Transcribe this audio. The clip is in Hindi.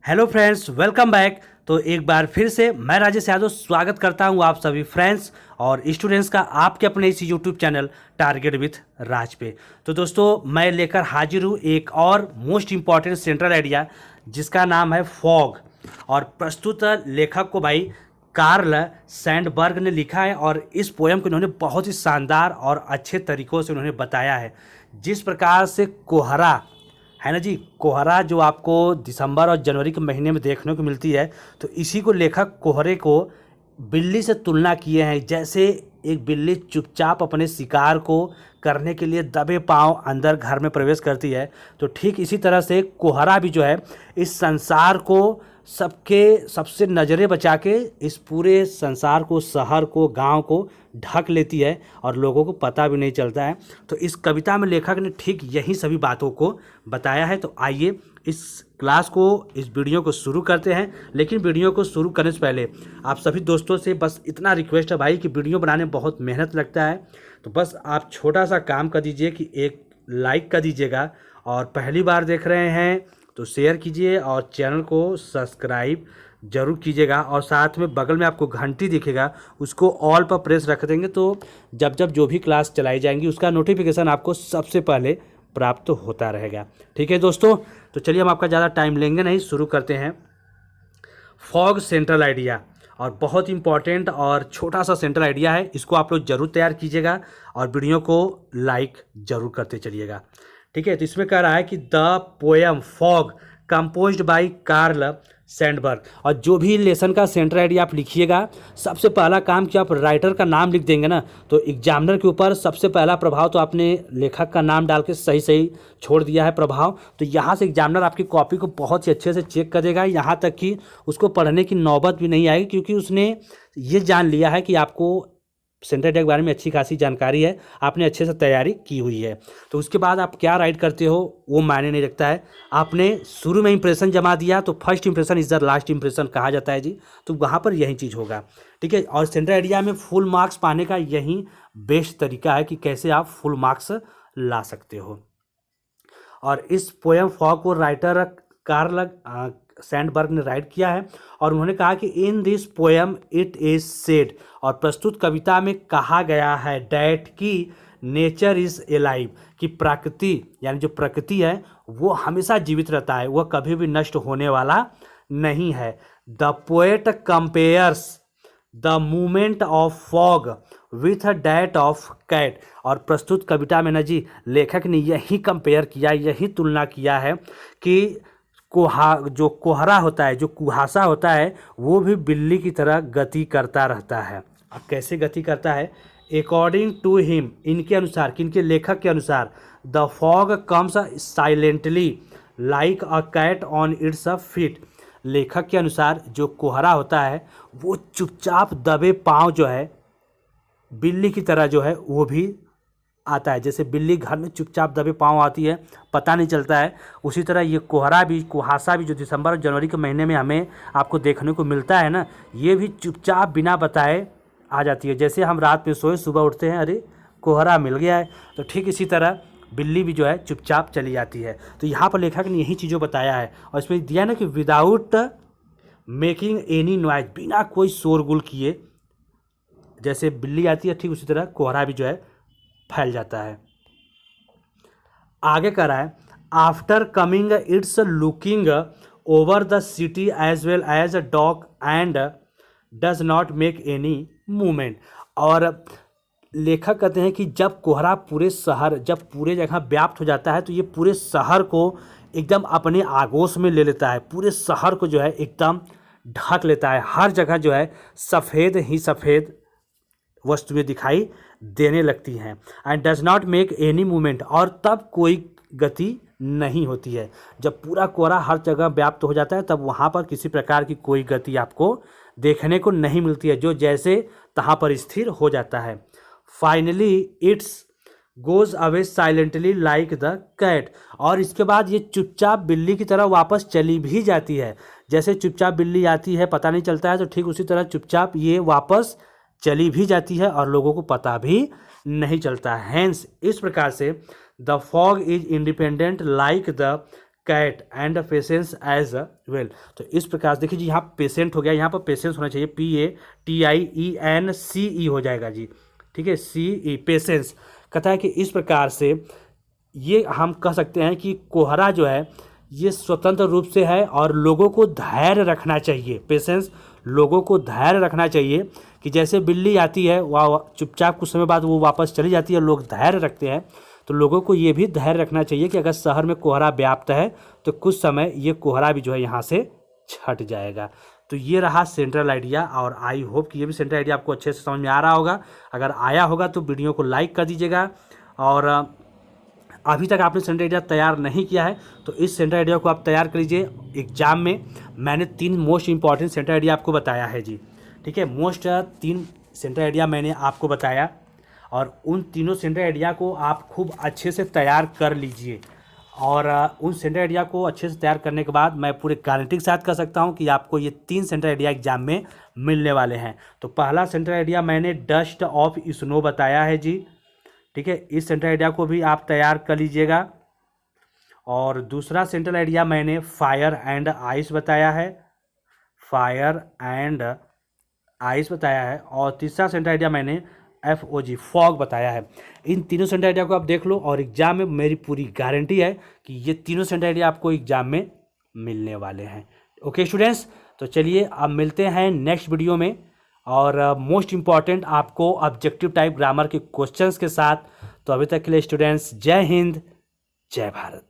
Hello friends, welcome back. तो एक बार फिर से मैं राजेश यादव स्वागत करता हूं आप सभी फ्रेंड्स और स्टूडेंट्स का आपके अपने इस यूट्यूब चैनल टारगेट विथ राज पे। तो दोस्तों, मैं लेकर हाजिर हूं एक और मोस्ट इम्पॉर्टेंट सेंट्रल आइडिया जिसका नाम है फॉग। और प्रस्तुत लेखक को भाई कार्ल सैंडबर्ग ने लिखा है और इस पोयम को इन्होंने बहुत ही शानदार और अच्छे तरीक़ों से उन्होंने बताया है। जिस प्रकार से कोहरा है ना जी, कोहरा जो आपको दिसंबर और जनवरी के महीने में देखने को मिलती है, तो इसी को लेखक कोहरे को बिल्ली से तुलना किए हैं। जैसे एक बिल्ली चुपचाप अपने शिकार को करने के लिए दबे पांव अंदर घर में प्रवेश करती है, तो ठीक इसी तरह से कोहरा भी जो है इस संसार को सबसे नज़रें बचा के इस पूरे संसार को, शहर को, गांव को ढक लेती है और लोगों को पता भी नहीं चलता है। तो इस कविता में लेखक ने ठीक यही सभी बातों को बताया है। तो आइए इस क्लास को, इस वीडियो को शुरू करते हैं। लेकिन वीडियो को शुरू करने से पहले आप सभी दोस्तों से बस इतना रिक्वेस्ट है भाई कि वीडियो बनाने में बहुत मेहनत लगता है, तो बस आप छोटा सा काम कर दीजिए कि एक लाइक कर दीजिएगा, और पहली बार देख रहे हैं तो शेयर कीजिए और चैनल को सब्सक्राइब जरूर कीजिएगा। और साथ में बगल में आपको घंटी दिखेगा, उसको ऑल पर प्रेस रख देंगे तो जब जब जो भी क्लास चलाई जाएंगी उसका नोटिफिकेशन आपको सबसे पहले प्राप्त होता रहेगा। ठीक है दोस्तों, तो चलिए हम आपका ज़्यादा टाइम लेंगे नहीं, शुरू करते हैं। फॉग सेंट्रल आइडिया, और बहुत इंपॉर्टेंट और छोटा सा सेंट्रल आइडिया है, इसको आप लोग जरूर तैयार कीजिएगा और वीडियो को लाइक जरूर करते चलिएगा। ठीक है, तो इसमें कह रहा है कि the poem fog composed bye Karl Sandberg. और जो भी लेसन का सेंट्रल आइडिया आप लिखिएगा, सबसे पहला काम कि आप राइटर का नाम लिख देंगे ना, तो एग्जामिनर के ऊपर सबसे पहला प्रभाव तो आपने लेखक का नाम डाल के सही सही छोड़ दिया है प्रभाव, तो यहाँ से एग्जामिनर आपकी कॉपी को बहुत ही अच्छे से चेक कर देगा, यहाँ तक कि उसको पढ़ने की नौबत भी नहीं आएगी, क्योंकि उसने ये जान लिया है कि आपको सेंट्रल आइडिया के बारे में अच्छी खासी जानकारी है, आपने अच्छे से तैयारी की हुई है। तो उसके बाद आप क्या राइट करते हो वो मायने नहीं रखता है। आपने शुरू में इंप्रेशन जमा दिया तो first impression is the last impression कहा जाता है जी, तो वहाँ पर यही चीज़ होगा। ठीक है, और सेंट्रल आइडिया में फुल मार्क्स पाने का यही बेस्ट तरीका है कि कैसे आप फुल मार्क्स ला सकते हो। और इस पोएम फॉग को राइटर कार्ल सैंडबर्ग ने राइट किया है, और उन्होंने कहा कि in this poem it is said, और प्रस्तुत कविता में कहा गया है डैट की नेचर इज एलाइव, कि प्रकृति यानी जो प्रकृति है वो हमेशा जीवित रहता है, वह कभी भी नष्ट होने वाला नहीं है। The poet compares the movement of fog with that of cat, और प्रस्तुत कविता में न जी लेखक ने यही कंपेयर किया, यही तुलना किया है कि जो कोहरा होता है, जो कुहासा होता है, वो भी बिल्ली की तरह गति करता रहता है। अब कैसे गति करता है? अकॉर्डिंग टू हिम, इनके अनुसार, किनके, लेखक के अनुसार, the fog comes silently like a cat on its feet. लेखक के अनुसार जो कोहरा होता है वो चुपचाप दबे पाँव जो है बिल्ली की तरह जो है वो भी आता है। जैसे बिल्ली घर में चुपचाप दबे पाँव आती है, पता नहीं चलता है, उसी तरह ये कोहरा भी, कुहासा भी जो दिसंबर और जनवरी के महीने में हमें आपको देखने को मिलता है ना, ये भी चुपचाप बिना बताए आ जाती है। जैसे हम रात में सोए, सुबह उठते हैं, अरे कोहरा मिल गया है, तो ठीक इसी तरह बिल्ली भी जो है चुपचाप चली जाती है। तो यहाँ पर लेखक ने यही चीज़ों बताया है, और इसमें दिया ना कि विदाउट मेकिंग एनी नॉइज, बिना कोई शोरगुल किए जैसे बिल्ली आती है, ठीक उसी तरह कोहरा भी जो है फैल जाता है। आगे कह रहा है after coming it's looking over the city as well as a dog and does not make any movement. और लेखक कहते हैं कि जब कोहरा पूरे शहर, जब पूरे जगह व्याप्त हो जाता है, तो ये पूरे शहर को एकदम अपने आगोश में ले लेता है, पूरे शहर को जो है एकदम ढक लेता है। हर जगह जो है सफ़ेद ही सफ़ेद वस्तुएं दिखाई देने लगती हैं। And does not make any movement, और तब कोई गति नहीं होती है। जब पूरा कोहरा हर जगह व्याप्त हो जाता है तब वहाँ पर किसी प्रकार की कोई गति आपको देखने को नहीं मिलती है, जो जैसे तहाँ पर स्थिर हो जाता है। Finally its goes away silently like the cat, और इसके बाद ये चुपचाप बिल्ली की तरह वापस चली भी जाती है। जैसे चुपचाप बिल्ली आती है, पता नहीं चलता है, तो ठीक उसी तरह चुपचाप ये वापस चली भी जाती है और लोगों को पता भी नहीं चलता। हैंस इस प्रकार से the fog is independent like the cat and patience as well. तो इस प्रकार से देखिए जी, यहाँ पेशेंट हो गया, यहाँ पर पेशेंस होना चाहिए, PATIENCE हो जाएगा जी, ठीक है, CE पेशेंस। कहता है कि इस प्रकार से ये हम कह सकते हैं कि कोहरा जो है ये स्वतंत्र रूप से है और लोगों को धैर्य रखना चाहिए। पेशेंस, लोगों को धैर्य रखना चाहिए कि जैसे बिल्ली आती है वह चुपचाप कुछ समय बाद वो वापस चली जाती है, लोग धैर्य रखते हैं, तो लोगों को ये भी धैर्य रखना चाहिए कि अगर शहर में कोहरा व्याप्त है तो कुछ समय ये कोहरा भी जो है यहाँ से छट जाएगा। तो ये रहा सेंट्रल आइडिया, और आई होप कि ये भी सेंट्रल आइडिया आपको अच्छे से समझ में आ रहा होगा। अगर आया होगा तो वीडियो को लाइक कर दीजिएगा, और अभी तक आपने सेंट्रल आइडिया तैयार नहीं किया है तो इस सेंट्रल आइडिया को आप तैयार कर लीजिए। एग्जाम में मैंने 3 मोस्ट इंपॉर्टेंट सेंट्रल आइडिया आपको बताया है जी, ठीक है, 3 सेंट्रल आइडिया मैंने आपको बताया, और उन तीनों सेंट्रल आइडिया को आप खूब अच्छे से तैयार कर लीजिए। और उन सेंट्रल आइडिया को अच्छे से तैयार करने के बाद मैं पूरे गारंटी के साथ कह सकता हूं कि आपको ये 3 सेंट्रल आइडिया एग्जाम में मिलने वाले हैं। तो पहला सेंट्रल आइडिया मैंने डस्ट ऑफ स्नो बताया है जी, ठीक है, इस सेंट्रल आइडिया को भी आप तैयार कर लीजिएगा। और दूसरा सेंट्रल आइडिया मैंने फायर एंड आइस बताया है, फायर एंड आइस बताया है। और तीसरा सेंट्रल आइडिया मैंने FOG फॉग बताया है। इन तीनों सेंट्रल आइडिया को आप देख लो, और एग्जाम में मेरी पूरी गारंटी है कि ये तीनों सेंट्रल आइडिया आपको एग्जाम में मिलने वाले हैं। ओके स्टूडेंट्स, तो चलिए अब मिलते हैं नेक्स्ट वीडियो में, और मोस्ट इम्पॉर्टेंट आपको ऑब्जेक्टिव टाइप ग्रामर के क्वेश्चंस के साथ। तो अभी तक के लिए स्टूडेंट्स, जय हिंद, जय भारत।